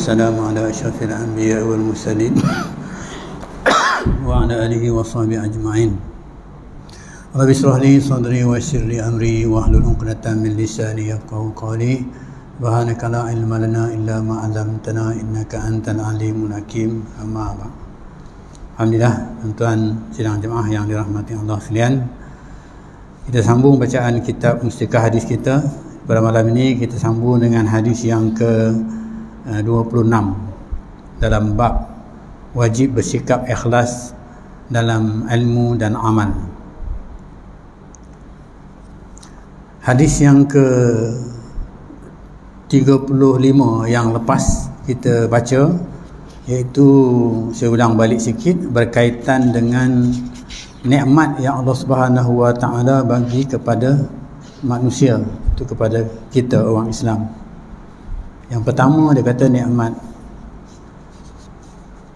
والسلام على أشرف الأنبياء والمرسلين وعلى آله وصحبه أجمعين. رب اشرح لي صدري ويسر لي أمري واحلل عقدة من لساني يفقهوا قولي. سبحانك لا علم لنا إلا ما علمتنا إنك أنت العليم الحكيم. أما بعد. Alhamdulillah, tuan-tuan sidang jemaah yang dirahmati Allah sekalian. Kita sambung bacaan kitab Mustikah Hadis kita. Pada malam ini kita sambung dengan hadis yang ke-26 dalam bab wajib bersikap ikhlas dalam ilmu dan amal. Hadis yang ke-35 yang lepas kita baca, iaitu saya ulang balik sikit, berkaitan dengan nikmat yang Allah Subhanahu wa taala bagi kepada manusia, itu kepada kita orang Islam. Yang pertama dia kata nikmat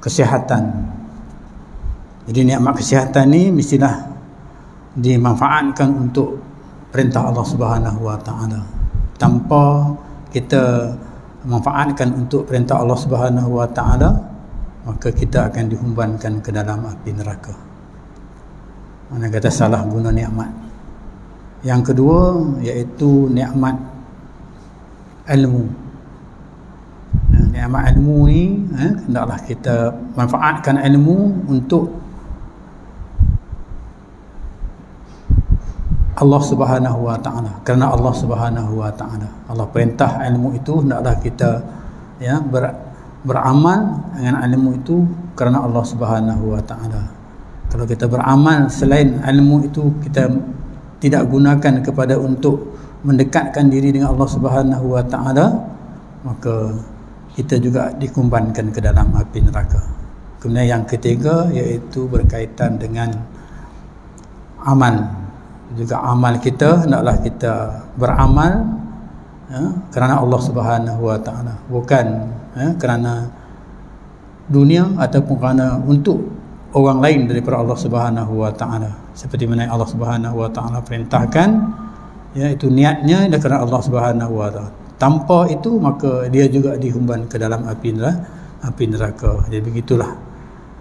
kesihatan. Jadi nikmat kesihatan ni mestilah dimanfaatkan untuk perintah Allah Subhanahu wa taala. Tanpa kita manfaatkan untuk perintah Allah Subhanahu wa taala, maka kita akan dihumbankan ke dalam api neraka. Mana kata salah guna nikmat. Yang kedua iaitu nikmat ilmu. Nikmat ilmu ni hendaklah kita manfaatkan ilmu untuk Allah Subhanahu wa taala, kerana Allah Subhanahu wa taala. Allah perintah ilmu itu hendaklah kita beramal dengan ilmu itu kerana Allah Subhanahu wa taala. Kalau kita beramal selain ilmu itu, kita tidak gunakan kepada untuk mendekatkan diri dengan Allah Subhanahu wa taala, maka kita juga dikumbankan ke dalam api neraka. Kemudian yang ketiga iaitu berkaitan dengan amal. Juga amal kita hendaklah kita beramal kerana Allah Subhanahu wa taala, bukan kerana dunia ataupun kerana untuk orang lain daripada Allah Subhanahu wa taala. Seperti mana Allah Subhanahu wa taala perintahkan, itu niatnya adalah kerana Allah Subhanahu wa taala. Tanpa itu maka dia juga dihumban ke dalam api neraka. Jadi begitulah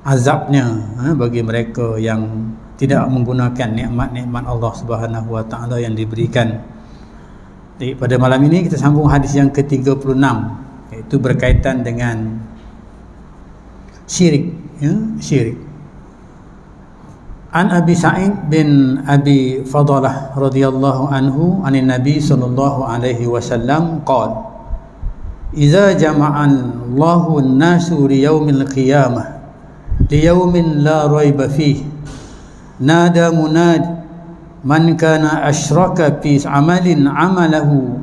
azabnya bagi mereka yang tidak menggunakan nikmat-nikmat Allah Subhanahu wa taala yang diberikan. Jadi pada malam ini kita sambung hadis yang ke-36, iaitu berkaitan dengan syirik, syirik. An Abi Sa'id bin Abi Fadalah radhiyallahu anhu anin Nabi sallallahu alaihi wasallam qala: "Idza jama'an Allahu an-nasu li yaumil qiyamah li yaumin la raiba fihi nada munad man kana asyraka fi amalin amalahu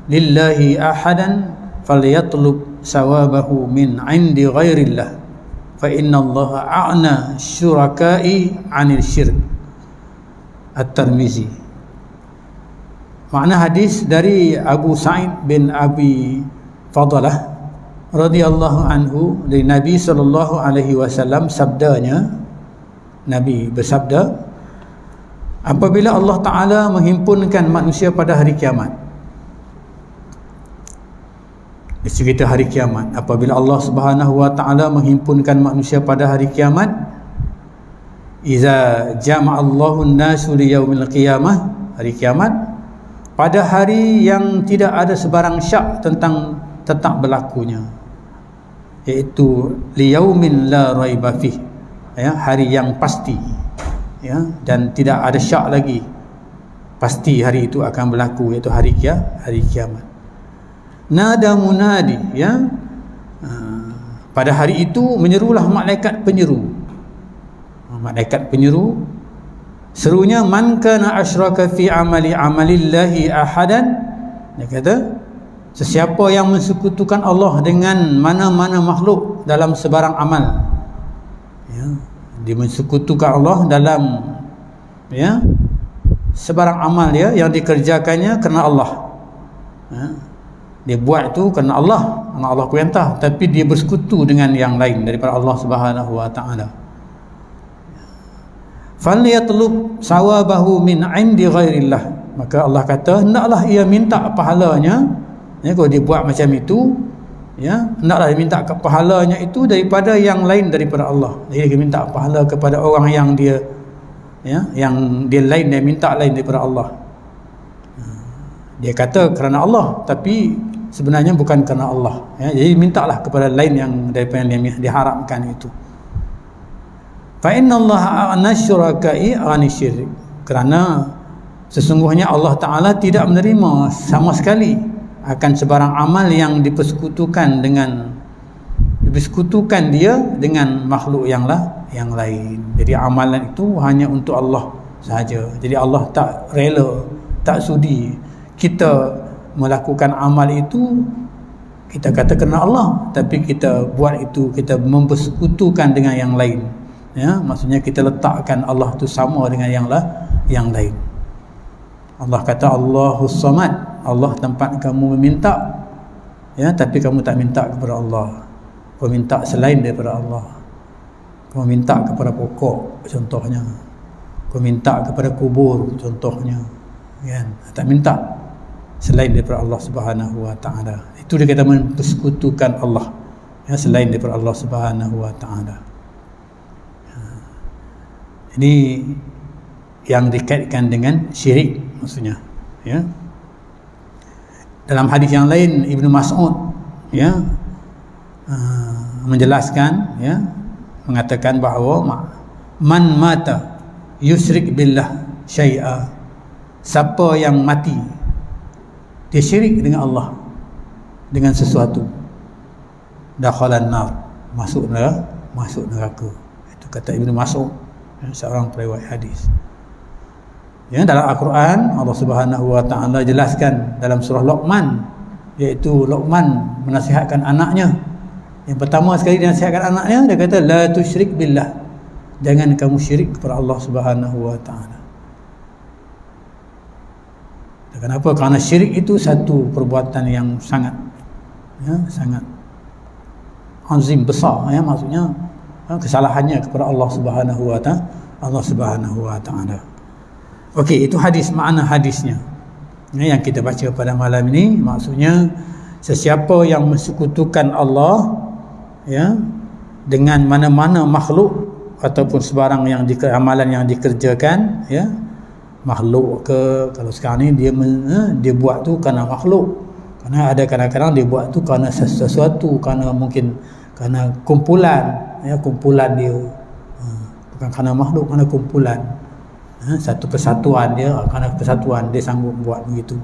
lillahi ahadan falyatlub sawabahu min 'indi ghairillah fa inna Allaha a'na syuraka'i 'anil syirk." At-Tirmizi. Makna hadis dari Abu Sa'id bin Abi Fadalah radhiyallahu anhu, dari Nabi sallallahu alaihi wasallam, sabdanya, Nabi bersabda, apabila Allah Ta'ala menghimpunkan manusia pada hari kiamat, cerita hari kiamat, apabila Allah Subhanahu wa taala menghimpunkan manusia pada hari kiamat, iza jama'allahu an-nasu li yaumil qiyamah, hari kiamat, pada hari yang tidak ada sebarang syak tentang tetap berlakunya, iaitu li yaumin la raiba fih, hari yang pasti, dan tidak ada syak lagi, pasti hari itu akan berlaku, iaitu hari kiamat. Nada munadi, pada hari itu menyerulah malaikat penyeru. Malaikat penyeru serunya, man kana asyraka fi amalillahi ahadan, dia kata, sesiapa yang mensekutukan Allah dengan mana-mana makhluk dalam sebarang amal, dia mensekutukan Allah dalam sebarang amal dia yang dikerjakannya kerana Allah. Dia buat itu kerana Allah perintah, tapi dia bersekutu dengan yang lain daripada Allah Subhanahu wa taala. Falyatlub sawabahu min 'indi ghairillah, maka Allah kata hendaklah ia minta pahalanya, kalau dia buat macam itu, ya, hendaklah dia minta pahalanya itu daripada yang lain daripada Allah. Jadi dia minta pahala kepada orang yang dia, ya, yang dia lain, dia minta lain daripada Allah. Dia kata kerana Allah, tapi sebenarnya bukan kerana Allah, ya. Jadi mintalah kepada lain yang daripada yang diharapkan itu. Fa innallaha a'ana syuraka'i 'ani syirik. Kerana sesungguhnya Allah Ta'ala tidak menerima sama sekali akan sebarang amal yang dipersekutukan dia dengan makhluk yang lain. Jadi amalan itu hanya untuk Allah sahaja. Jadi Allah tak rela, tak sudi kita melakukan amal itu, kita kata kerana Allah, tapi kita buat itu, kita mempersekutukan dengan yang lain, ya, maksudnya kita letakkan Allah itu sama dengan yang lain. Allah kata Allahus Samad, Allah tempat kamu meminta, ya, tapi kamu tak minta kepada Allah, kau minta selain daripada Allah. Kau minta kepada pokok contohnya, kau minta kepada kubur contohnya, kan, tak minta selain daripada Allah Subhanahu wa taala. Itu dia kata mempersekutukan Allah, ya, selain daripada Allah Subhanahu wa taala. Ini yang dikaitkan dengan syirik maksudnya, ya. Dalam hadis yang lain Ibnu Mas'ud, ya, menjelaskan, ya, mengatakan bahawa man mata yusyrik billah syai'a, siapa yang mati dia syirik dengan Allah dengan sesuatu, dakhalan nar, masuk neraka. Itu kata Ibnu Mas'ud, seorang periwayat hadis. Ya, dalam Al-Quran Allah Subhanahu wa taala jelaskan dalam surah Luqman, iaitu Luqman menasihatkan anaknya. Yang pertama sekali dia nasihatkan anaknya, dia kata la tusyrik billah, jangan kamu syirik kepada Allah Subhanahu wa taala. Kenapa? Kerana syirik itu satu perbuatan yang sangat, ya, sangat azim, besar, ya, maksudnya kesalahannya kepada Allah Subhanahu wa taala. Okey, itu hadis, makna hadisnya, ya, yang kita baca pada malam ini. Maksudnya sesiapa yang mensekutukan Allah, ya, dengan mana-mana makhluk ataupun sebarang yang amalan yang dikerjakan, ya, makhluk ke, kalau sekarang ni dia buat tu kerana makhluk, kerana ada kadang-kadang dia buat tu kerana sesuatu, kerana mungkin kerana kumpulan, ya, kumpulan dia, bukan kerana makhluk, kerana kumpulan, satu persatuan dia, kerana persatuan dia sanggup buat begitu,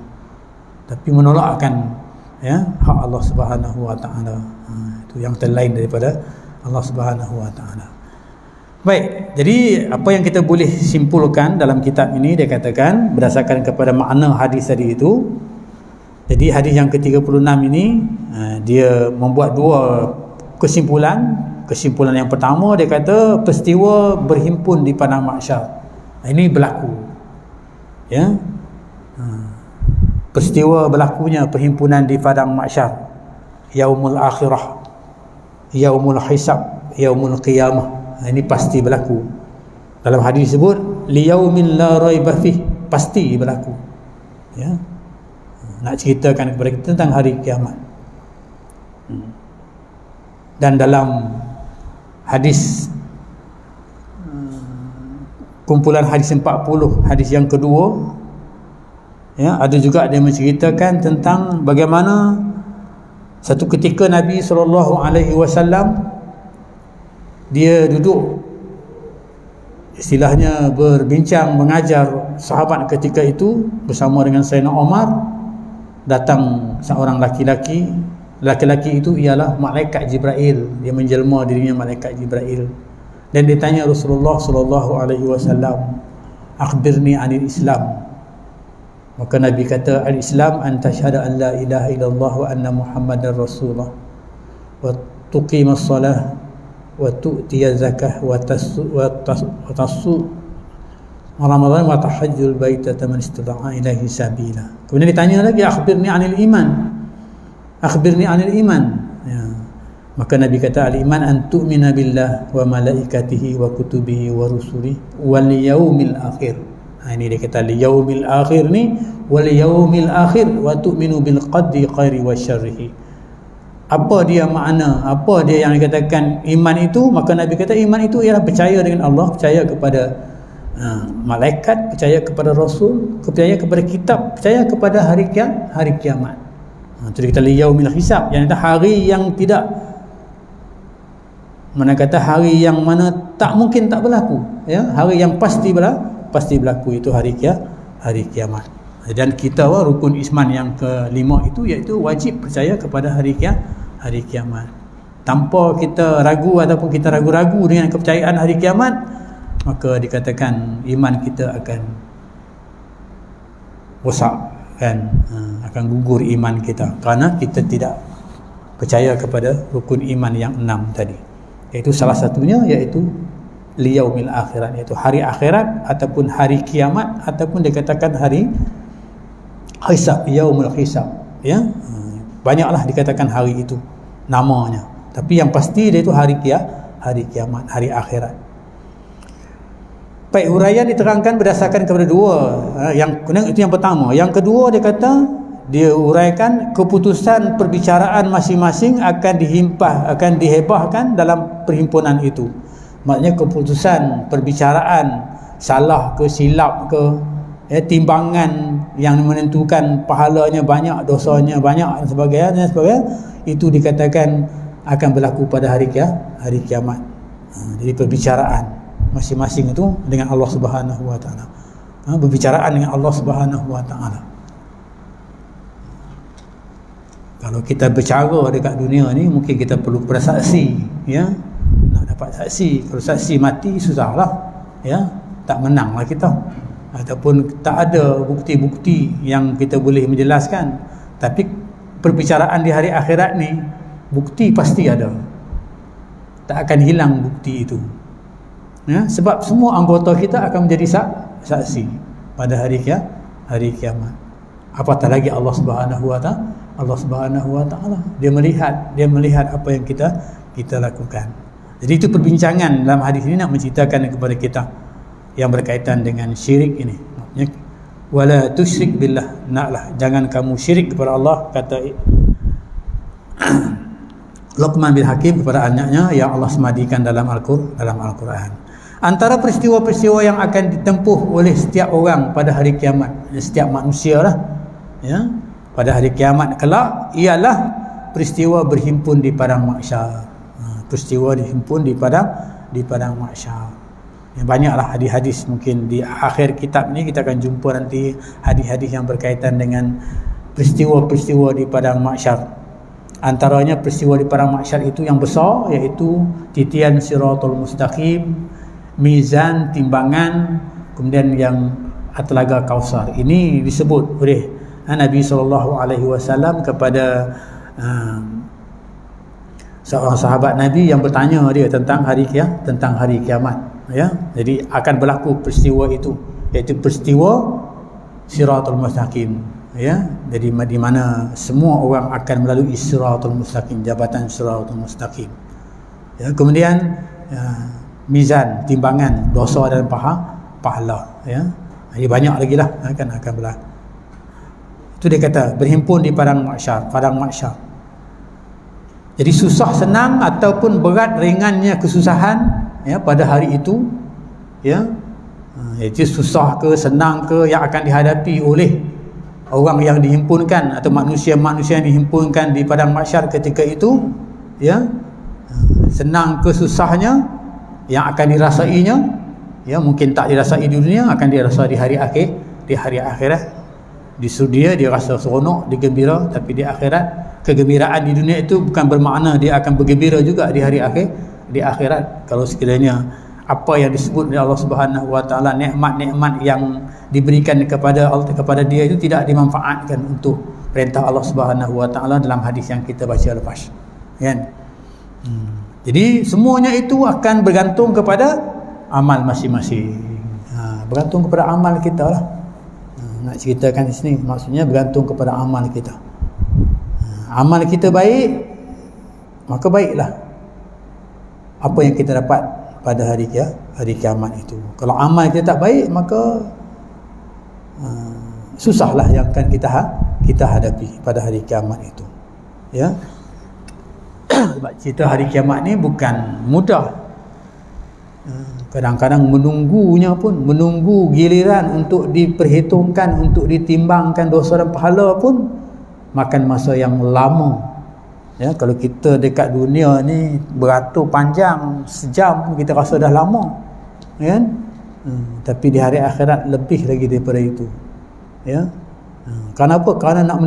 tapi menolakkan, ya, hak Allah Subhanahu wa taala. Itu yang terlain daripada Allah Subhanahu wa taala. Baik, jadi apa yang kita boleh simpulkan dalam kitab ini, dia katakan berdasarkan kepada makna hadis tadi itu. Jadi hadis yang ke-36 ini, dia membuat dua kesimpulan. Kesimpulan yang pertama, dia kata peristiwa berhimpun di padang mahsyar ini berlaku, ya, peristiwa berlakunya perhimpunan di padang mahsyar, yaumul akhirah, yaumul hisab, yaumul qiyamah. Ini pasti berlaku. Dalam hadis disebut liyaumin la raiba fih, pasti berlaku, ya, nak ceritakan kepada kita tentang hari kiamat. Dan dalam hadis kumpulan hadis 40, hadis yang kedua, ya, ada juga dia menceritakan tentang bagaimana satu ketika Nabi SAW dia duduk, istilahnya berbincang, mengajar sahabat ketika itu bersama dengan Sayyidina Umar. Datang seorang laki-laki itu ialah malaikat Jibril. Dia menjelma dirinya malaikat Jibril, dan dia tanya Rasulullah SAW, akhbirni anil Islam. Maka Nabi kata, al-Islam an tashhada an la ilaha illallah wa anna Muhammadar Rasulullah wa tuqimas salah wa tu'tiya zakah wa tasu Ramadan wa tahajjul baita man istata'a ilaihi sabila. Kemudian ditanya lagi, akhbirni anil iman, akhbirni anil iman, ya. Maka Nabi kata, al-iman an tu'mina billah wa malaikatihi wa kutubihi wa rusulihi wal yaumil akhir. Ini dia kata li yaumil akhir ni, wal yaumil akhir wa tu'minu bil qadri khairi wa syarrihi. apa dia makna, apa dia yang dikatakan iman itu, maka Nabi kata iman itu ialah percaya dengan Allah, percaya kepada malaikat, percaya kepada Rasul, percaya kepada kitab, percaya kepada hari kiamat. Itu kita liyaumil hisab, yang kata hari yang tidak, mana kata hari yang mana tak mungkin tak berlaku, ya, hari yang pasti berlaku itu hari kiamat. Dan kita rukun iman yang kelima itu iaitu wajib percaya kepada hari kiamat. Tanpa kita ragu ataupun kita ragu-ragu dengan kepercayaan hari kiamat, maka dikatakan iman kita akan rosak, kan, akan gugur iman kita kerana kita tidak percaya kepada rukun iman yang 6 tadi. Iaitu salah satunya iaitu liyaumil akhirat, iaitu hari akhirat ataupun hari kiamat ataupun dikatakan hari hisab, yaumul hisab, ya. Banyaklah dikatakan hari itu namanya, tapi yang pasti dia itu hari kiamat, hari akhirat. Baik, huraian diterangkan berdasarkan kepada dua. Itu yang pertama. Yang kedua, dia kata, dia uraikan keputusan perbicaraan masing-masing akan dihebahkan dalam perhimpunan itu. Maknanya keputusan perbicaraan salah ke silap ke, timbangan yang menentukan pahalanya banyak, dosanya banyak dan sebagainya, itu dikatakan akan berlaku pada hari kiamat. Jadi perbicaraan masing-masing itu dengan Allah Subhanahu wa taala. Berbicaraan dengan Allah Subhanahu wa taala. Kalau kita bercara dekat dunia ni, mungkin kita perlu saksi, ya. Nak dapat saksi, kalau saksi mati susahlah, ya. Tak menanglah kita. Ataupun tak ada bukti-bukti yang kita boleh menjelaskan. Tapi perbicaraan di hari akhirat ni, bukti pasti ada, tak akan hilang bukti itu, ya? Sebab semua anggota kita akan menjadi saksi pada hari kiamat. Apatah lagi Allah Subhanahu wa taala, dia melihat apa yang kita lakukan. Jadi itu perbincangan dalam hadis ini nak menceritakan kepada kita yang berkaitan dengan syirik ini. Maksudnya wala tusyrik billah, naklah jangan kamu syirik kepada Allah, kata Luqman bin Hakim kepada anaknya yang Allah semadikan dalam Al-Quran. Antara peristiwa-peristiwa yang akan ditempuh oleh setiap orang pada hari kiamat, setiap manusia lah, ya, pada hari kiamat kelak, ialah peristiwa berhimpun di padang mahsyar. Peristiwa dihimpun di padang mahsyar. Banyaklah hadis-hadis, mungkin di akhir kitab ni kita akan jumpa nanti hadis-hadis yang berkaitan dengan peristiwa-peristiwa di padang mahsyar. Antaranya peristiwa di padang mahsyar itu yang besar, iaitu titian siratul mustaqim, mizan timbangan, kemudian yang Telaga Kausar. Ini disebut oleh Nabi SAW kepada seorang sahabat Nabi yang bertanya dia tentang hari kiamat, ya. Jadi akan berlaku peristiwa itu, iaitu peristiwa siratul mustaqim, ya. Jadi di mana semua orang akan melalui siratul mustaqim, jabatan siratul mustaqim, ya. Kemudian mizan timbangan dosa dan pahala, ya. Jadi banyak lagi lah akan berlaku. Itu dia kata berhimpun di padang mahsyar. Jadi susah senang ataupun berat ringannya kesusahan, ya, pada hari itu, ya, jadi susah ke senang ke yang akan dihadapi oleh orang yang dihimpunkan atau manusia-manusia yang dihimpunkan di padang mahsyar ketika itu, ya, senang ke susahnya yang akan dirasainya, ya, mungkin tak dirasai di dunia, akan dirasa di hari akhirat. Di dunia dia rasa seronok, dia gembira, tapi di akhirat kegembiraan di dunia itu bukan bermakna dia akan bergembira juga di hari akhirat. Kalau sekiranya apa yang disebut oleh Allah Subhanahu wa taala, nikmat-nikmat yang diberikan kepada dia itu tidak dimanfaatkan untuk perintah Allah Subhanahu wa taala dalam hadis yang kita baca lepas, kan? Jadi semuanya itu akan bergantung kepada amal masing-masing. Bergantung kepada amal kita lah. Nak ceritakan di sini, maksudnya bergantung kepada amal kita. Amal kita baik, maka baiklah apa yang kita dapat pada hari kiamat itu. Kalau amal kita tak baik, maka susahlah yang akan kita hadapi pada hari kiamat itu, ya. Sebab cerita hari kiamat ni bukan mudah. Kadang-kadang menunggu giliran untuk diperhitungkan, untuk ditimbangkan dosa dan pahala pun makan masa yang lama. Ya, kalau kita dekat dunia ni beratur panjang, sejam kita rasa dah lama, kan? Tapi di hari akhirat lebih lagi daripada itu. Ya. Kenapa? Kerana nak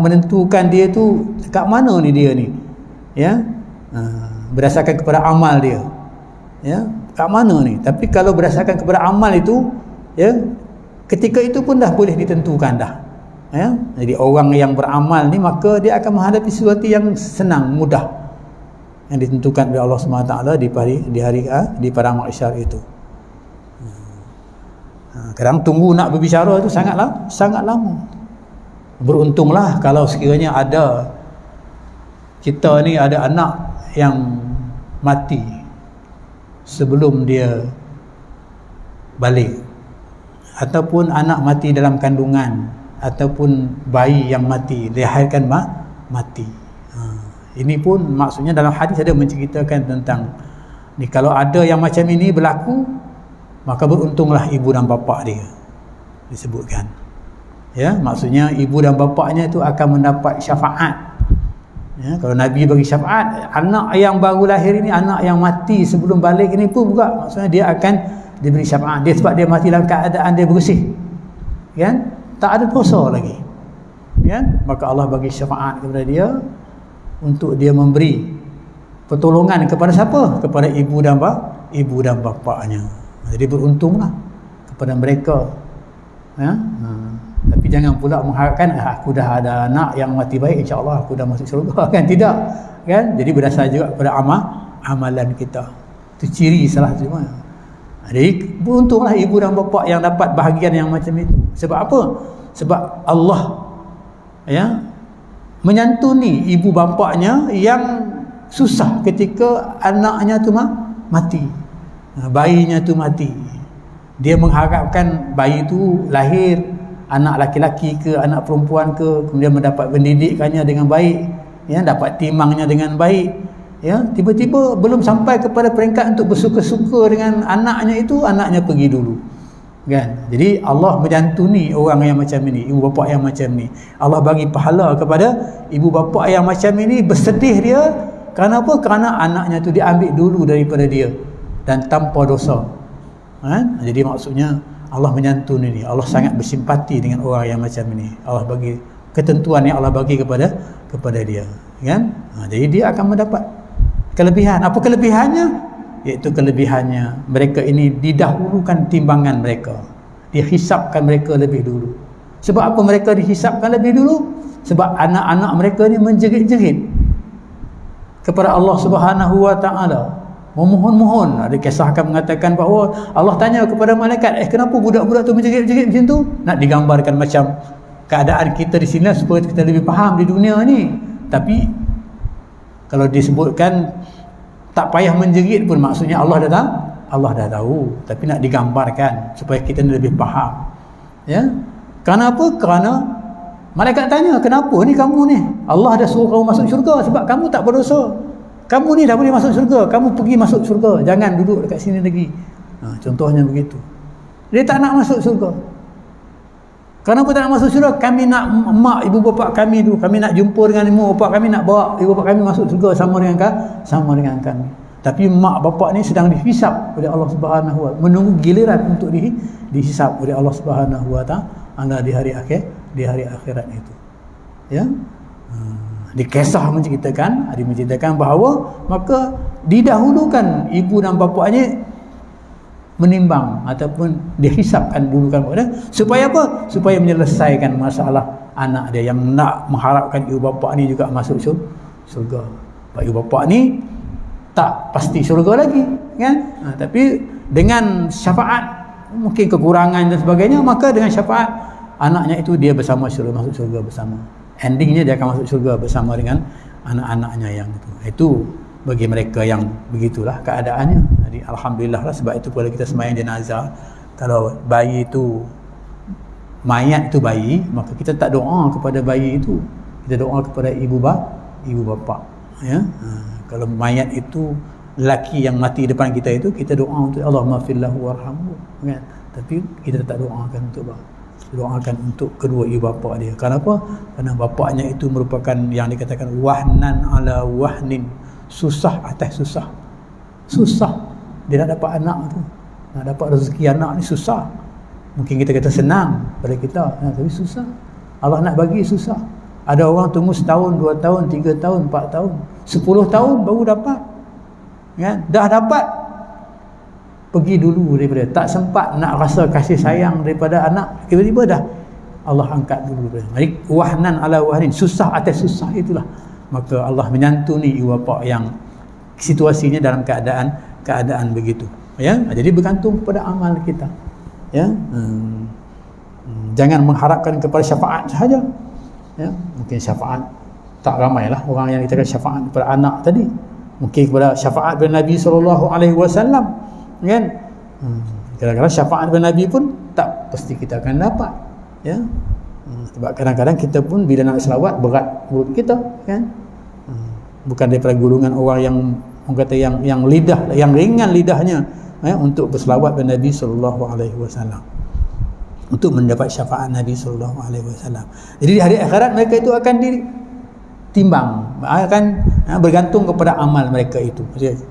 menentukan dia tu dekat mana ni dia ni. Ya. Berdasarkan kepada amal dia. Ya, kat mana ni? Tapi kalau berdasarkan kepada amal itu, ya, ketika itu pun dah boleh ditentukan dah. Ya, jadi orang yang beramal ni maka dia akan menghadapi sesuatu yang senang, mudah, yang ditentukan oleh Allah SWT di padang mahsyar itu. Kadang tunggu nak berbicara itu sangat lama. Beruntunglah kalau sekiranya kita ni ada anak yang mati sebelum dia balik, ataupun anak mati dalam kandungan, ataupun bayi yang mati dilahirkan mati. Ini pun maksudnya dalam hadis ada menceritakan tentang ni, kalau ada yang macam ini berlaku, maka beruntunglah ibu dan bapa dia, disebutkan. Ya, maksudnya ibu dan bapaknya itu akan mendapat syafaat. Ya, kalau Nabi bagi syafaat, anak yang baru lahir ini, anak yang mati sebelum balik ini pun juga maksudnya dia akan diberi syafaat. Dia sebab dia mati dalam keadaan dia bersih, kan? Tak ada dosa lagi, kan? Maka Allah bagi syafaat kepada dia untuk dia memberi pertolongan kepada siapa? Kepada ibu dan bapaknya. Jadi beruntunglah kepada mereka. Ya? Tapi jangan pula mengharapkan aku dah ada anak yang mati baik, insya-Allah aku dah masuk syurga, kan? Tidak, kan? Jadi berdasar juga kepada amalan kita. Itu ciri salah satu. Jadi beruntunglah ibu dan bapa yang dapat bahagian yang macam itu. Sebab apa? Sebab Allah, ya, menyantuni ibu bapanya yang susah ketika anaknya tu mati, bayinya tu mati. Dia mengharapkan bayi tu lahir, anak laki-laki ke anak perempuan ke, kemudian mendapat pendidikannya dengan baik, ya, dapat timangnya dengan baik, ya. Tiba-tiba belum sampai kepada peringkat untuk bersuka-suka dengan anaknya itu, anaknya pergi dulu, kan? Jadi Allah menyantuni orang yang macam ini, ibu bapa yang macam ni. Allah bagi pahala kepada ibu bapa yang macam ini, bersedih dia. Kenapa? Kerana anaknya tu diambil dulu daripada dia dan tanpa dosa, kan? Jadi maksudnya Allah menyantuni ini. Allah sangat bersimpati dengan orang yang macam ini. Allah bagi ketentuan yang Allah bagi kepada dia, kan? Jadi dia akan mendapat kelebihan. Apa kelebihannya? Iaitu kelebihannya mereka ini didahulukan timbangan mereka, dihisapkan mereka lebih dulu. Sebab apa mereka dihisapkan lebih dulu? Sebab anak-anak mereka ni menjerit-jerit kepada Allah Subhanahu wa taala, memohon-mohon. Ada kisah akan mengatakan bahawa Allah tanya kepada malaikat, kenapa budak-budak tu menjerit-jerit macam tu? Nak digambarkan macam keadaan kita di sini supaya kita lebih faham di dunia ni. Tapi kalau disebutkan tak payah menjerit pun maksudnya Allah dah tahu, tapi nak digambarkan supaya kita lebih faham. Ya. Kenapa? Kerana malaikat tanya, kenapa ni kamu ni? Allah dah suruh kamu masuk syurga sebab kamu tak berdosa. Kamu ni dah boleh masuk syurga, kamu pergi masuk syurga, jangan duduk dekat sini lagi. Contohnya begitu. Dia tak nak masuk syurga. Kenapa tak nak masuk syurga? Kami nak mak ibu bapa kami tu, kami nak jumpa dengan ibu bapa kami, nak bawa ibu bapa kami masuk syurga sama dengan kami. Tapi mak bapa ni sedang dihisap oleh Allah Subhanahu wa taala, menunggu giliran untuk dihisap oleh Allah Subhanahu wa taala di hari akhirat itu. Ya. Dikisah menceritakan bahawa maka didahulukan ibu dan bapaknya menimbang ataupun dihisapkan dulukan pada, supaya apa? Supaya menyelesaikan masalah anak dia yang nak mengharapkan ibu bapa ni juga masuk syurga. Ibu bapa ni tak pasti syurga lagi, kan? Tapi dengan syafaat, mungkin kekurangan dan sebagainya, maka dengan syafaat anaknya itu dia bersama syurga, masuk syurga bersama. Endingnya dia akan masuk syurga bersama dengan anak-anaknya yang itu. Itu bagi mereka yang begitulah keadaannya. Jadi alhamdulillah lah, sebab itu kalau kita sembahyang jenazah, kalau bayi itu, mayat itu bayi, maka kita tak doa kepada bayi itu, kita doa kepada ibu bapa. Ya, kalau mayat itu lelaki yang mati depan kita itu, kita doa untuk Allah maghfirlahu warhamhu, kan? Tapi kita tak doakan untuk doakan untuk kedua ibu bapa dia. Kenapa? Kerana bapaknya itu merupakan yang dikatakan wahnan ala wahnin, susah atas susah. Susah dia nak dapat anak tu, nak dapat rezeki anak ni susah. Mungkin kita kata senang pada kita, tapi susah. Allah nak bagi susah. Ada orang tunggu setahun, 2 tahun, 3 tahun, 4 tahun, 10 tahun baru dapat. Kan? Dah dapat, pergi dulu daripada, tak sempat nak rasa kasih sayang daripada anak, tiba-tiba dah Allah angkat dulu daripada. Jadi wahnan ala wahnin, susah atas susah itulah. Maka Allah menyantuni ibu bapa yang situasinya dalam keadaan begitu. Ya, jadi bergantung kepada amal kita. Ya, jangan mengharapkan kepada syafaat sahaja. Ya, mungkin syafaat tak ramailah orang yang dikatakan syafaat kepada anak tadi. Mungkin kepada syafaat kepada Nabi SAW, kan? Kadang-kadang syafaat kepada Nabi pun tak pasti kita akan dapat. Ya, sebab kadang-kadang kita pun bila nak selawat berat mulut kita, kan? Bukan daripada golongan orang yang orang kata yang lidah, yang ringan lidahnya, ya, untuk berselawat kepada Nabi SAW, untuk mendapat syafaat Nabi SAW. Jadi di hari akhirat mereka itu akan ditimbang, akan bergantung kepada amal mereka itu. Jadi,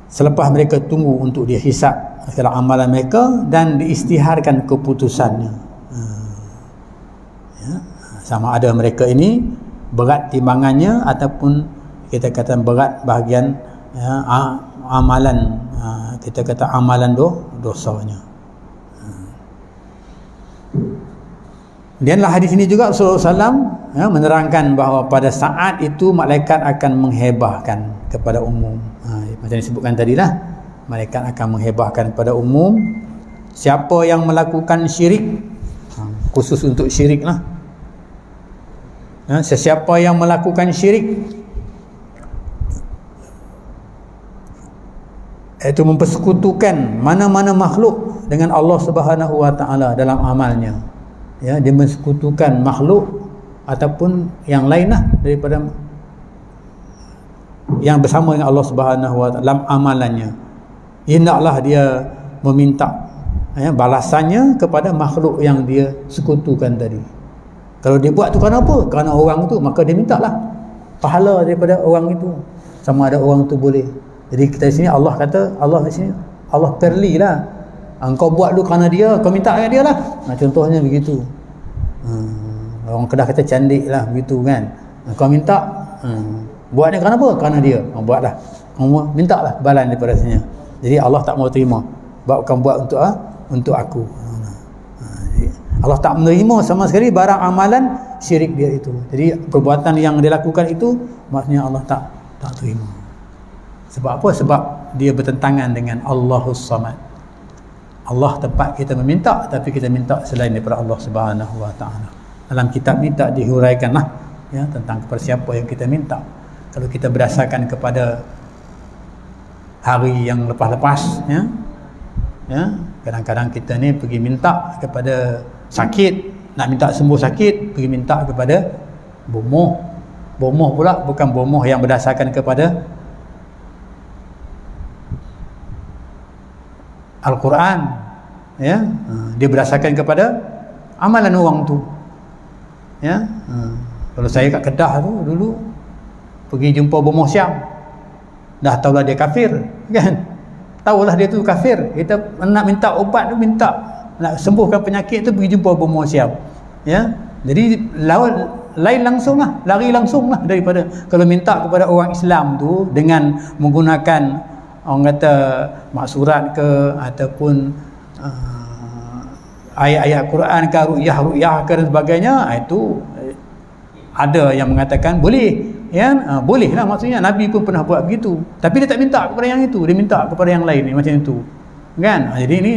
selepas mereka tunggu untuk dihisab segala amalan mereka dan diisytiharkan keputusannya. Ya, sama ada mereka ini berat timbangannya ataupun kita kata berat bahagian, ya, amalan, kita kata amalan dosanya. Kemudianlah hadis ini juga Rasulullah SAW, ya, menerangkan bahawa pada saat itu malaikat akan menghebahkan kepada umum. Macam disebutkan tadi lah, malaikat akan menghebahkan kepada umum siapa yang melakukan syirik, khusus untuk syirik lah. Sesiapa yang melakukan syirik, iaitu mempersekutukan mana-mana makhluk dengan Allah Subhanahu Wa Taala dalam amalnya. Ya, dia mensekutukan makhluk ataupun yang lain lah daripada yang bersama dengan Allah Subhanahu Wa Taala dalam amalannya. Hendaklah dia meminta, ya, balasannya kepada makhluk yang dia sekutukan tadi. Kalau dia buat tu kerana apa? Kerana orang tu, maka dia minta lah pahala daripada orang itu. Sama ada orang tu boleh. Jadi kita di sini Allah kata, Allah di sini Allah perli lah. Engkau buat dulu kerana dia, kau minta kat dia lah. Contohnya begitu. Orang Kedah kata candik lah begitu, kan? Kau minta, buat ni kerana apa? Kerana dia. Buat lah. Kau minta lah balan daripada sini. Jadi Allah tak mau terima. Bukan buat untuk aku. Allah tak menerima sama sekali barang amalan syirik dia itu. Jadi perbuatan yang dia lakukan itu maksudnya Allah tak terima. Sebab apa? Sebab dia bertentangan dengan Allahus Samad. Allah tempat kita meminta, tapi kita minta selain daripada Allah Subhanahu Wa Taala. Dalam kitab ni tak dihuraikanlah, ya, tentang kepada siapa yang kita minta. Kalau kita berdasarkan kepada hari yang lepas-lepas, ya, kadang-kadang kita ni pergi minta kepada sakit, nak minta sembuh sakit, pergi minta kepada bomoh. Bomoh pula bukan bomoh yang berdasarkan kepada Al-Quran, ya, dia berdasarkan kepada amalan orang tu, ya. Kalau saya kat Kedah tu dulu pergi jumpa bomoh Syam, dah tahulah dia kafir, kan? Tahulah dia tu kafir. Kita nak minta ubat tu, minta nak sembuhkan penyakit tu, pergi jumpa bomoh Syam, ya. Jadi lain langsung lah, lari langsung lah daripada kalau minta kepada orang Islam tu dengan menggunakan orang kata maksurat ke ataupun ayat-ayat Quran ke, ru'yah ke dan sebagainya, itu ada yang mengatakan boleh, ya, boleh lah, maksudnya Nabi pun pernah buat begitu, tapi dia tak minta kepada yang itu, dia minta kepada yang lain macam itu, kan? Jadi ini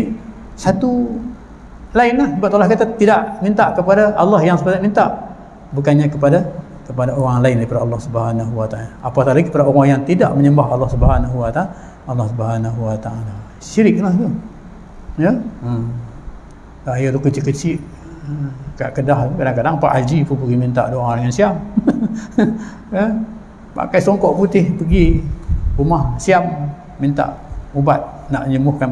satu lain lah. Sebab Allah kata tidak minta kepada Allah yang sepatutnya minta, bukannya kepada orang lain daripada Allah Subhanahu Wa Taala. Apatah lagi kepada orang yang tidak menyembah Allah Subhanahu Wa Taala. Syirik lah tu, ya. Saya tu kecil-kecil kat Kedah, kadang-kadang Pak Haji pun pergi minta doa dengan Syam. Ya? pakai songkok putih pergi rumah Siam minta ubat nak menyembuhkan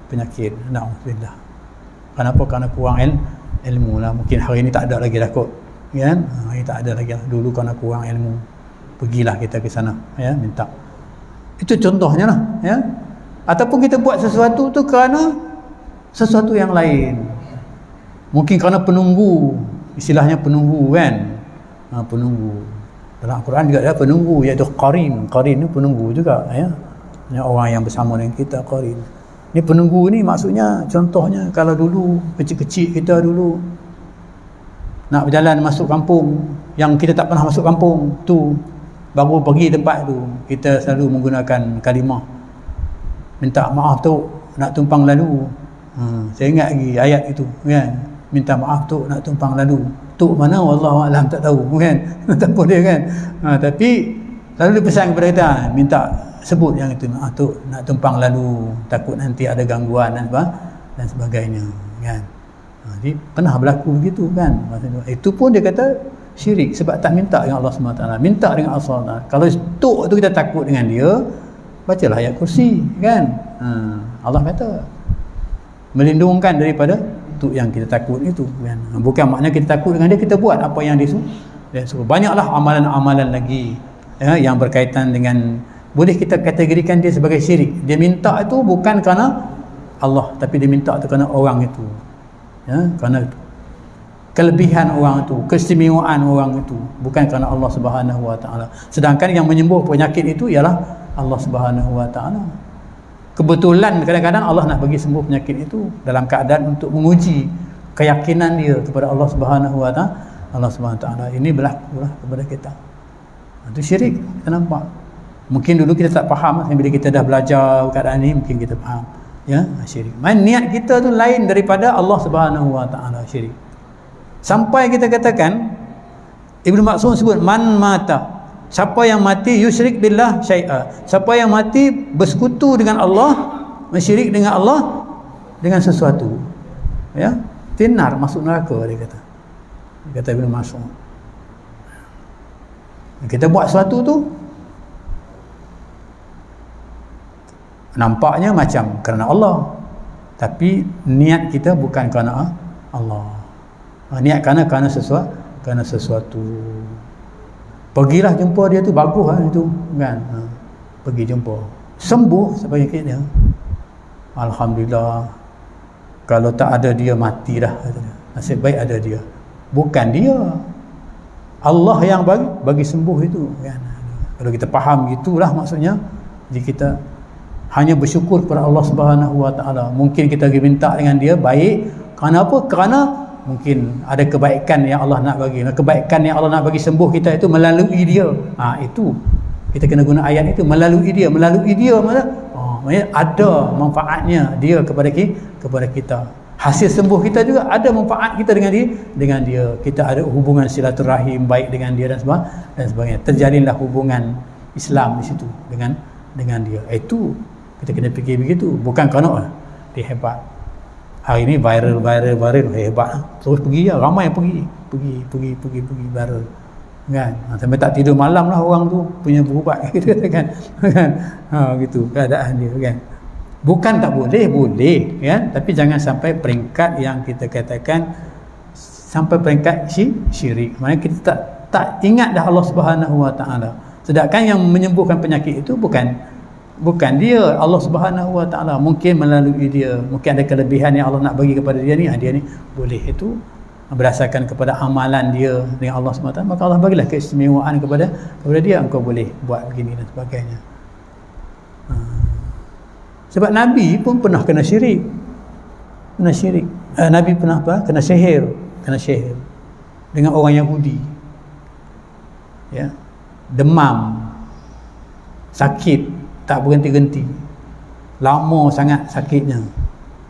penyakit. Na'udzubillah. Kenapa? Kerana kurang ilmu lah. Mungkin hari ini tak ada lagi dah kot, kan? Hari tak ada lagi lah. Dulu kerana kurang ilmu, pergilah kita ke sana, ya, minta. Itu contohnya lah, ya. Ataupun kita buat sesuatu tu kerana sesuatu yang lain. Mungkin kerana penunggu, istilahnya penunggu, kan? Penunggu. Dalam Al-Quran juga ada penunggu, iaitu qarin. Qarin ni penunggu juga, ya. Orang yang bersama dengan kita, qarin. Ni penunggu ni maksudnya, contohnya kalau dulu kecil-kecil kita dulu nak berjalan masuk kampung, yang kita tak pernah masuk kampung tu, baru pergi tempat tu, kita selalu menggunakan kalimah minta maaf tu nak tumpang lalu. Saya ingat lagi ayat itu, kan? Minta maaf tu nak tumpang lalu. Tu mana wallahu alam, tak tahu, kan? Tak apa dia, kan? Tapi selalu dipesan kepada kita, minta sebut yang itu, maaf tu nak tumpang lalu, takut nanti ada gangguan dan sebagainya, kan? Jadi pernah berlaku begitu, kan? Itu pun dia kata syirik, sebab tak minta dengan Allah SWT, minta dengan Allah SWT. Kalau tok tu kita takut dengan dia, bacalah ayat kursi, kan? Allah kata melindungkan daripada tu yang kita takut itu, kan? Bukan maknanya kita takut dengan dia, kita buat apa yang dia suruh. Banyaklah amalan-amalan lagi, ya, yang berkaitan dengan, boleh kita kategorikan dia sebagai syirik. Dia minta itu bukan kerana Allah, tapi dia minta itu kerana orang itu, ya, kerana kelebihan orang itu, keistimewaan orang itu, bukan kerana Allah Subhanahu Wa Taala. Sedangkan yang menyembuh penyakit itu ialah Allah Subhanahu Wa Taala. Kebetulan kadang-kadang Allah nak bagi sembuh penyakit itu dalam keadaan untuk menguji keyakinan dia kepada Allah Subhanahu Wa Taala. Allah Subhanahu Wa Taala ini berlaku lah kepada kita. Itu syirik, kita nampak. Mungkin dulu kita tak faham, bila kita dah belajar keadaan ini mungkin kita faham, ya, syirik. Niat kita tu lain daripada Allah Subhanahu Wa Taala, syirik. Sampai kita katakan, Ibnu Maksum sebut, man mata, siapa yang mati yusyrik billah syai'a, siapa yang mati bersekutu dengan Allah, mensyirik dengan Allah dengan sesuatu, ya, finnar, masuk neraka, dia kata Ibnu Maksum. Kita buat sesuatu tu nampaknya macam kerana Allah, tapi niat kita bukan kerana Allah. Niat kerana sesuatu. Pergilah jumpa dia tu, bagus lah itu, kan? Pergi jumpa, sembuh penyakit dia, alhamdulillah. Kalau tak ada dia, mati dah. Nasib baik ada dia. Bukan dia, Allah yang bagi sembuh itu, kan? Kalau kita faham gitulah maksudnya, jadi kita hanya bersyukur kepada Allah Subhanahu Wa Taala. Mungkin kita pergi minta dengan dia baik, kerana apa? Kerana mungkin ada kebaikan yang Allah nak bagi. Kebaikan yang Allah nak bagi sembuh kita itu melalui dia. Itu kita kena guna ayat itu, melalui dia. Melalui dia maksudnya ada manfaatnya dia kepada kita. Hasil sembuh kita juga ada manfaat kita dengan dia. Kita ada hubungan silaturahim baik dengan dia dan sebagainya. Terjalinlah hubungan Islam di situ dengan dia. Itu kita kena fikir begitu, bukan kerana dia hebat. Hari ini viral hebat, terus pergi lah, ramai pergi viral, kan? Sampai tak tidur malam lah orang tu punya berubat, kan? Gitu keadaan dia, kan? Bukan tak boleh, kan? Tapi jangan sampai peringkat yang kita katakan sampai peringkat syirik. Maknanya kita tak ingat dah Allah Subhanahu Wa Taala. Sedangkan yang menyembuhkan penyakit itu bukan dia, Allah Subhanahu Wa Taala. Mungkin melalui dia, mungkin ada kelebihan yang Allah nak bagi kepada dia ni boleh, itu berdasarkan kepada amalan dia dengan Allah Subhanahu Wa Taala, maka Allah bagilah keistimewaan kepada dia, engkau boleh buat begini dan sebagainya. Sebab Nabi pun pernah kena syirik. Nabi pernah kena sihir dengan orang Yahudi, ya, demam, sakit, tak berhenti-henti, lama sangat sakitnya,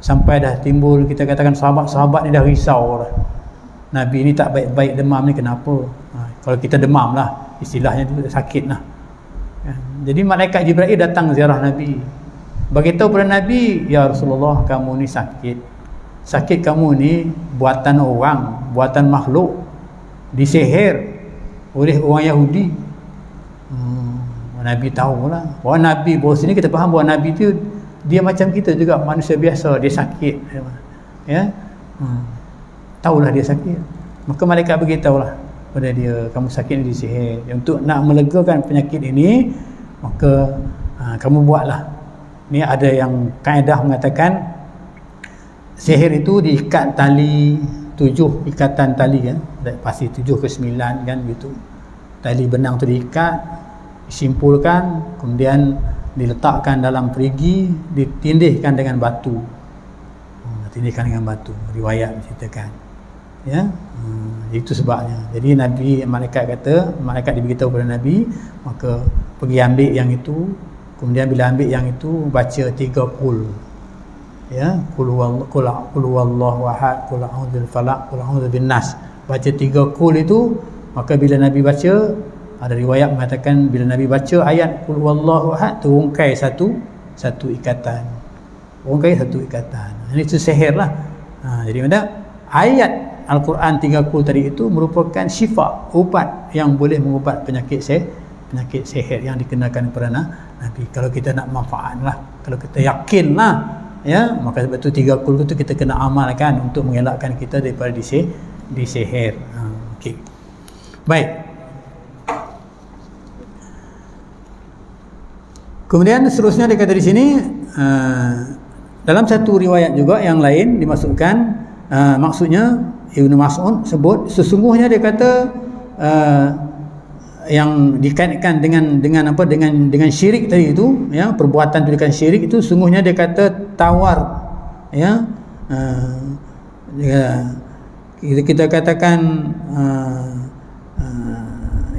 sampai dah timbul, kita katakan sahabat-sahabat ni dah risau lah, Nabi ni tak baik-baik, demam ni kenapa? Kalau kita demam lah, istilahnya tu sakit lah, ya. Jadi malaikat Jibril datang ziarah Nabi, beritahu pada Nabi, ya Rasulullah, kamu ni sakit kamu ni buatan orang, buatan makhluk, disihir oleh orang Yahudi. Nabi tahulah. Bahawa Nabi, bahawa sini kita faham bahawa Nabi tu dia macam kita juga, manusia biasa, dia sakit. Ya. Tahulah dia sakit. Maka malaikat beritahulah pada dia, kamu sakit di sihir. Untuk nak melegakan penyakit ini, maka kamu buatlah. Ni ada yang kaedah mengatakan sihir itu diikat tali 7 ikatan tali kan. Pasti 7 ke 9 kan gitu. Tali benang tu diikat, disimpulkan, kemudian diletakkan dalam perigi, ditindihkan dengan batu. Tindihkan dengan batu, riwayat menceritakan. Ya, itu sebabnya. Jadi malaikat diberitahu kepada Nabi, maka pergi ambil yang itu, kemudian bila ambil yang itu baca 3 qul. Ya, qul huwallahu ahad, qul a'udzu bil falaq, qul a'udzu bin nas. Baca 3 qul itu, maka bila Nabi baca, ada riwayat mengatakan bila Nabi baca ayat qul huwallahu ahad, terungkai satu ikatan. Terungkai satu ikatan. Ini itu sihir lah. Jadi ayat Al-Quran 3 qul tadi itu merupakan syifa, ubat yang boleh mengubat penyakit sihir yang dikenakan kepada Nabi. Kalau kita nak manfaat lah, kalau kita yakin lah, ya, maka sebab itu 3 qul itu kita kena amalkan untuk mengelakkan kita daripada disihir. Okey. Baik. Kemudian seterusnya dia kata di sini, dalam satu riwayat juga yang lain dimasukkan, maksudnya Ibnu Mas'ud sebut sesungguhnya dia kata yang dikaitkan dengan apa, dengan syirik tadi itu, ya, perbuatan tindakan syirik itu, sungguhnya dia kata tawar, ya, kita katakan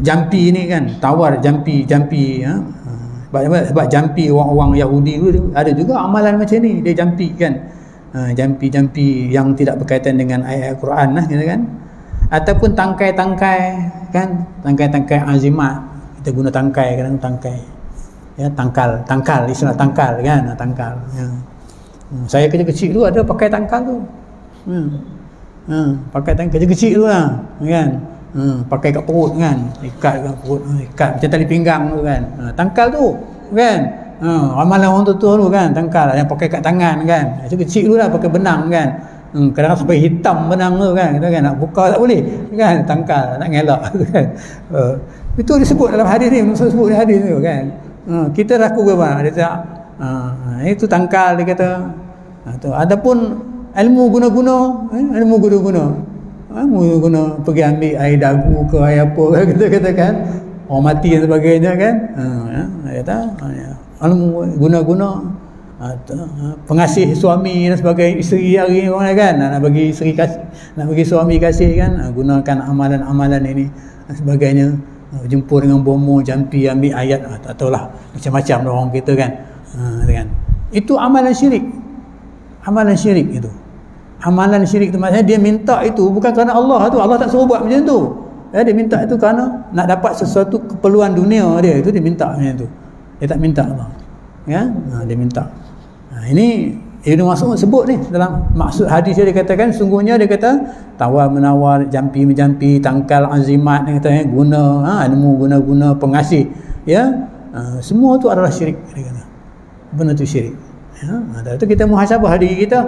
jampi ini kan, tawar, jampi, ya. Sebab jampi orang-orang Yahudi dulu ada juga amalan macam ni, dia jampi kan, jampi yang tidak berkaitan dengan ayat Al-Quran lah, gitu kan. Ataupun tangkai-tangkai kan, tangkai-tangkai azimat, kita guna tangkai kan, tangkai, ya, tangkal, istilah tangkal kan, tangkal, ya. Saya kecil-kecil tu ada pakai tangkal tu, pakai tangkal kecil-kecil tu lah kan, pakai kat perut kan, ikat kat perut, ikat macam tali pinggang tu kan, tangkal tu kan, amalan orang tu kan, tangkal yang pakai kat tangan kan, itu kecil tu lah, pakai benang kan, kadang-kadang sampai hitam benang tu kan, kita kan nak buka tak boleh kan, tangkal nak ngelak kan. Itu disebut dalam hadis ni, maksud sebut dalam hadis tu kan. Kita ragu ke mana dia tak, itu tangkal dia kata. Tu adapun ilmu guna-guna, pergi ambil air dagu ke air apa kita katakan orang mati dan sebagainya kan, dia kata ilmu guna-guna, pengasih suami dan sebagainya, isteri hari ni orang kan nak bagi isteri kasih, nak bagi suami kasih kan, gunakan amalan-amalan ini dan sebagainya, jumpa dengan bomo, jampi, ambil ayat, tak tahulah macam-macam orang kita kan, kan. Itu amalan syirik itu. Amalan syirik itu maksudnya dia minta itu bukan kerana Allah tu, Allah tak suruh buat macam tu. Ya, dia minta itu kerana nak dapat sesuatu keperluan dunia dia, itu dia minta macam tu. Dia tak minta Allah. Ya, dia minta. Ini Ibnu Mas'ud sebut ni dalam maksud hadis dia katakan sungguhnya dia kata tawar menawar, jampi menjampi, tangkal azimat, dia kata guna, ilmu guna-guna, pengasih, ya, semua tu adalah syirik, dia kata. Benda tu syirik. Ya, dari tu kita muhasabah diri kita.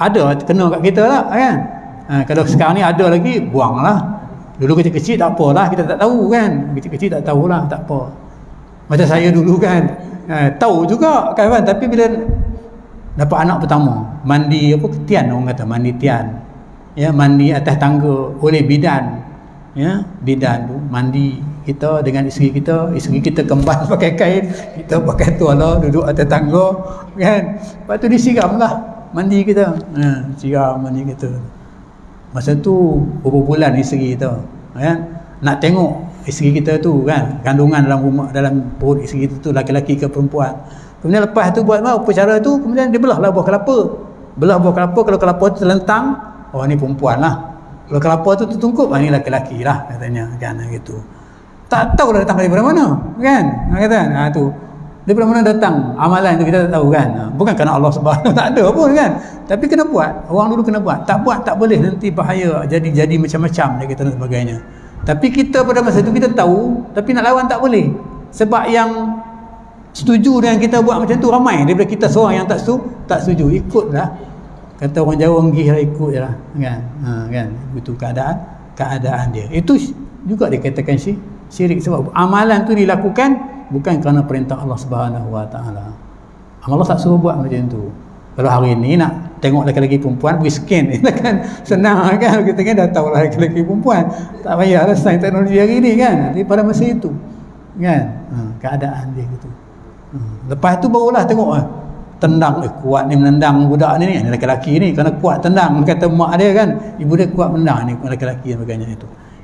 Ada kena kat kita lah kan. Kalau sekarang ni ada lagi, buanglah. Dulu kecil-kecil tak apalah, kita tak tahu kan. Kecil-kecil tak tahulah, tak apa. Macam saya dulu kan, tahu juga kan, tapi bila dapat anak pertama, mandi apa, tian orang kata, mandi tian. Ya, mandi atas tangga oleh bidan. Ya, bidan tu mandi kita dengan isteri kita kembal pakai kain, kita pakai tuala duduk atas tangga kan. Lepas tu disiramlah mandi kita. Siram mandi kita. Masa tu beberapa bulan isteri kita kan, nak tengok isteri kita tu kan, kandungan dalam rumah, dalam perut isteri kita tu laki-laki ke perempuan. Kemudian lepas tu buat upacara tu, kemudian dia belahlah buah kelapa. Belah buah kelapa, kalau kelapa tu terlentang, oh ni perempuan lah. Kalau kelapa tu tertungkup, ni laki-laki lah katanya kan, gitu. Tak tahu dah datang daripada mana kan, kata tu daripada mana datang amalan tu kita tak tahu kan. Bukan kerana Allah Subhanahu tak ada pun kan, tapi kena buat, orang dulu kena buat. Tak buat tak boleh, nanti bahaya, jadi macam-macam dia kata dan sebagainya. Tapi kita pada masa tu kita tahu, tapi nak lawan tak boleh. Sebab yang setuju dengan kita buat macam tu ramai daripada kita seorang yang tak setuju. Ikutlah, kata orang Jawa, nggih lah, ikut je lah, kan. Kan itu keadaan dia. Itu juga dikatakan syirik, sebab amalan tu dilakukan bukan kerana perintah Allah Subhanahu Wa Taala. Allah tak suruh buat macam tu. Kalau hari ni nak tengok lelaki-lelaki perempuan, pergi scan kan, senang kan, kita kan dah tahu lah lelaki perempuan, tak payahlah sains teknologi hari ni kan. Tapi pada masa itu kan, keadaan dia gitu. Lepas tu barulah tengok tendang, kuat ni menendang budak ni lelaki-lelaki ni kerana kuat tendang, kata mak dia kan, ibu dia kuat menendang ni lelaki-lelaki dan sebagainya.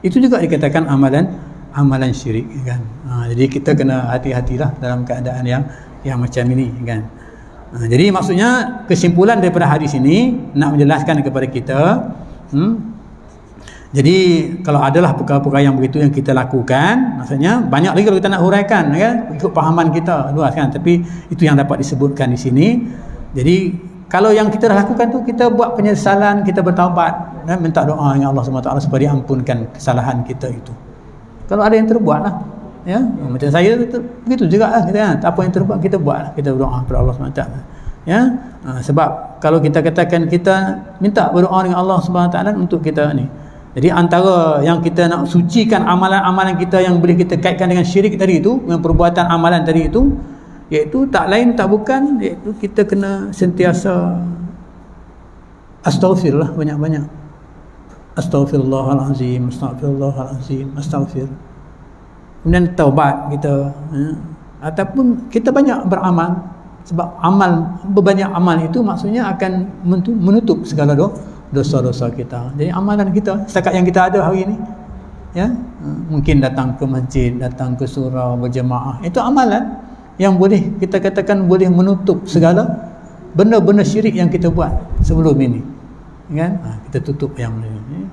Itu juga dikatakan amalan syirik kan. Jadi kita kena hati-hatilah dalam keadaan yang macam ini kan. Jadi maksudnya kesimpulan daripada hadis ini nak menjelaskan kepada kita, jadi kalau adalah perkara-perkara yang begitu yang kita lakukan, maksudnya banyak lagi kalau kita nak huraikan kan, ikut pahaman kita luas kan, tapi itu yang dapat disebutkan di sini. Jadi kalau yang kita dah lakukan tu, kita buat penyesalan, kita bertaubat dan minta doa dengan Allah SWT supaya diampunkan kesalahan kita itu. Kalau ada yang terbuat lah, ya, macam saya begitu juga lah kita, kan? Apa yang terbuat kita buat lah, kita berdoa kepada Allah SWT, ya. Sebab kalau kita katakan kita minta berdoa dengan Allah SWT untuk kita ni, jadi antara yang kita nak sucikan amalan-amalan kita yang boleh kita kaitkan dengan syirik tadi itu, dengan perbuatan amalan tadi itu, iaitu tak lain tak bukan, iaitu kita kena sentiasa astaghfirullah banyak-banyak. Astaghfirullahalazim, astaghfirullahalazim, astaghfir. Kemudian taubat kita, ya. Ataupun kita banyak beramal, sebab berbanyak amal itu maksudnya akan menutup segala dosa-dosa kita. Jadi amalan kita setakat yang kita ada hari ini, ya, mungkin datang ke masjid, datang ke surau berjemaah, itu amalan yang boleh kita katakan boleh menutup segala benda-benda syirik yang kita buat sebelum ini, kan. Kita tutup yang ini,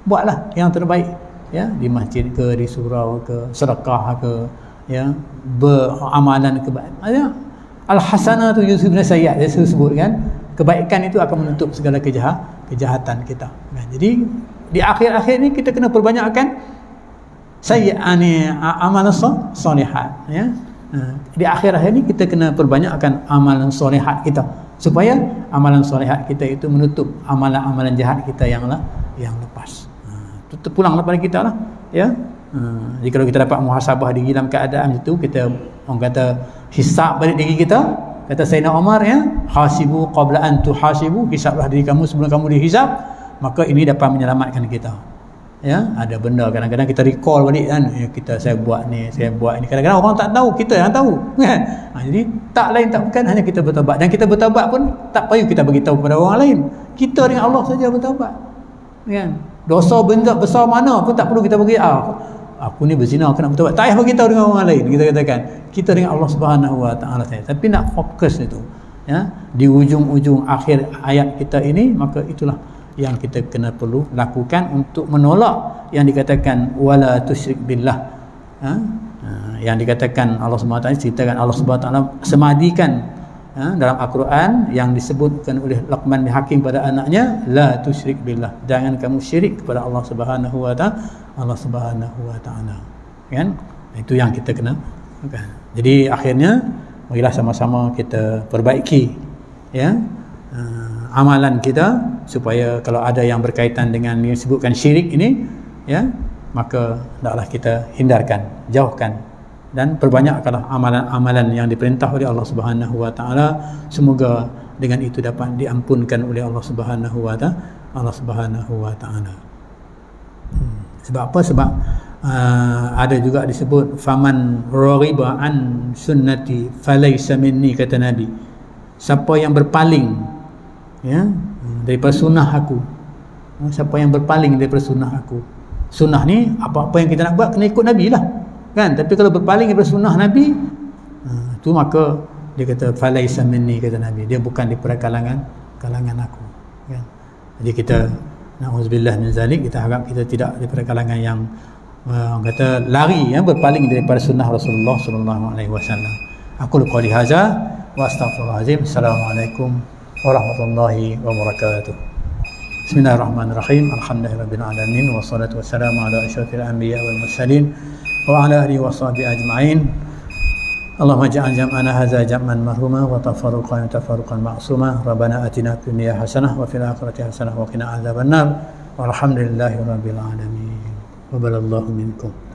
buatlah yang terbaik, ya, di masjid ke, di surau ke, sedekah ke, ya, beramalan kebaikan. Al-hasanatu yuzhibna sayyi'at, dia sebut kan, kebaikan itu akan menutup segala kejahatan kita. Jadi di akhir-akhir ni kita kena perbanyakkan sayyi'ani amalan salihat, ya. Di akhir-akhir ni kita kena perbanyakkan amalan salihat kita, supaya amalan salihat kita itu menutup amalan-amalan jahat kita yang lepas. Itu terpulang kepada kita lah, ya. Jadi kalau kita dapat muhasabah diri dalam keadaan itu, kita orang kata hisab balik diri kita, kata Sayyidina Umar, ya, hasibu qabla an tuhasibu, hisablah diri kamu sebelum kamu dihisab, maka ini dapat menyelamatkan kita. Ya, ada benda kadang-kadang kita recall balik kan, saya buat ni, kadang-kadang orang tak tahu, kita yang tahu kan. Jadi tak lain tak bukan hanya kita bertaubat, dan kita bertaubat pun tak payah kita beritahu kepada orang lain, kita dengan Allah saja bertaubat kan. Dosa benda besar mana pun tak perlu kita bagi, aku ni berzina, aku nak bertaubat, tak payah beritahu dengan orang lain, kita katakan kita dengan Allah Subhanahu Wa Taala saja. Tapi nak fokus itu, ya, di ujung-ujung akhir ayat kita ini, maka itulah yang kita kena perlu lakukan untuk menolak yang dikatakan wala tusyrik billah, yang dikatakan Allah Subhanahu Wa Taala, ceritakan Allah Subhanahu Wa Taala semadikan dalam Al-Quran yang disebutkan oleh Luqman bin Hakim pada anaknya, la tusyrik billah, jangan kamu syirik kepada Allah Subhanahu Wa Taala, kan. Itu yang kita kena, kan. Jadi akhirnya marilah sama-sama kita perbaiki, ya, amalan kita, supaya kalau ada yang berkaitan dengan yang disebutkan syirik ini, ya, maka hendaklah kita hindarkan, jauhkan, dan perbanyakkanlah amalan-amalan yang diperintah oleh Allah Subhanahu Wa Taala. Semoga dengan itu dapat diampunkan oleh Allah Subhanahu Wa Taala. Sebab apa? Sebab ada juga disebut faman raghiba an sunnati falaysa minni, kata Nabi, siapa yang berpaling, ya, daripada sunnah aku, siapa yang berpaling daripada sunnah aku. Sunnah ni apa-apa yang kita nak buat kena ikut Nabi lah, kan. Tapi kalau berpaling daripada sunnah Nabi, tu maka dia kata falaysa minni, kata Nabi, dia bukan daripada kalangan aku, kan. Jadi kita na'udzubillah min zalik, kita harap kita tidak daripada kalangan yang kata lari, ya, berpaling daripada sunnah Rasulullah sallallahu alaihi wasallam. Aku qouli hadza wa astaghfirullahalazim. Assalamualaikum warahmatullahi wabarakatuh. Bismillahirrahmanirrahim. Alhamdulillahirabbil alamin, wassalatu wassalamu ala asyrafil anbiya wal mursalin wa ala alihi washabihi ajma'in. Allahumma ja'al jam'ana hadza jam'an marhuma wa tafarruqana tafarruqan ma'suma. Rabbana atina fid dunya hasanah wa fil akhirati hasanah wa qina adzabannar. Walhamdulillahi rabbil alamin. Wa balallahu minkum.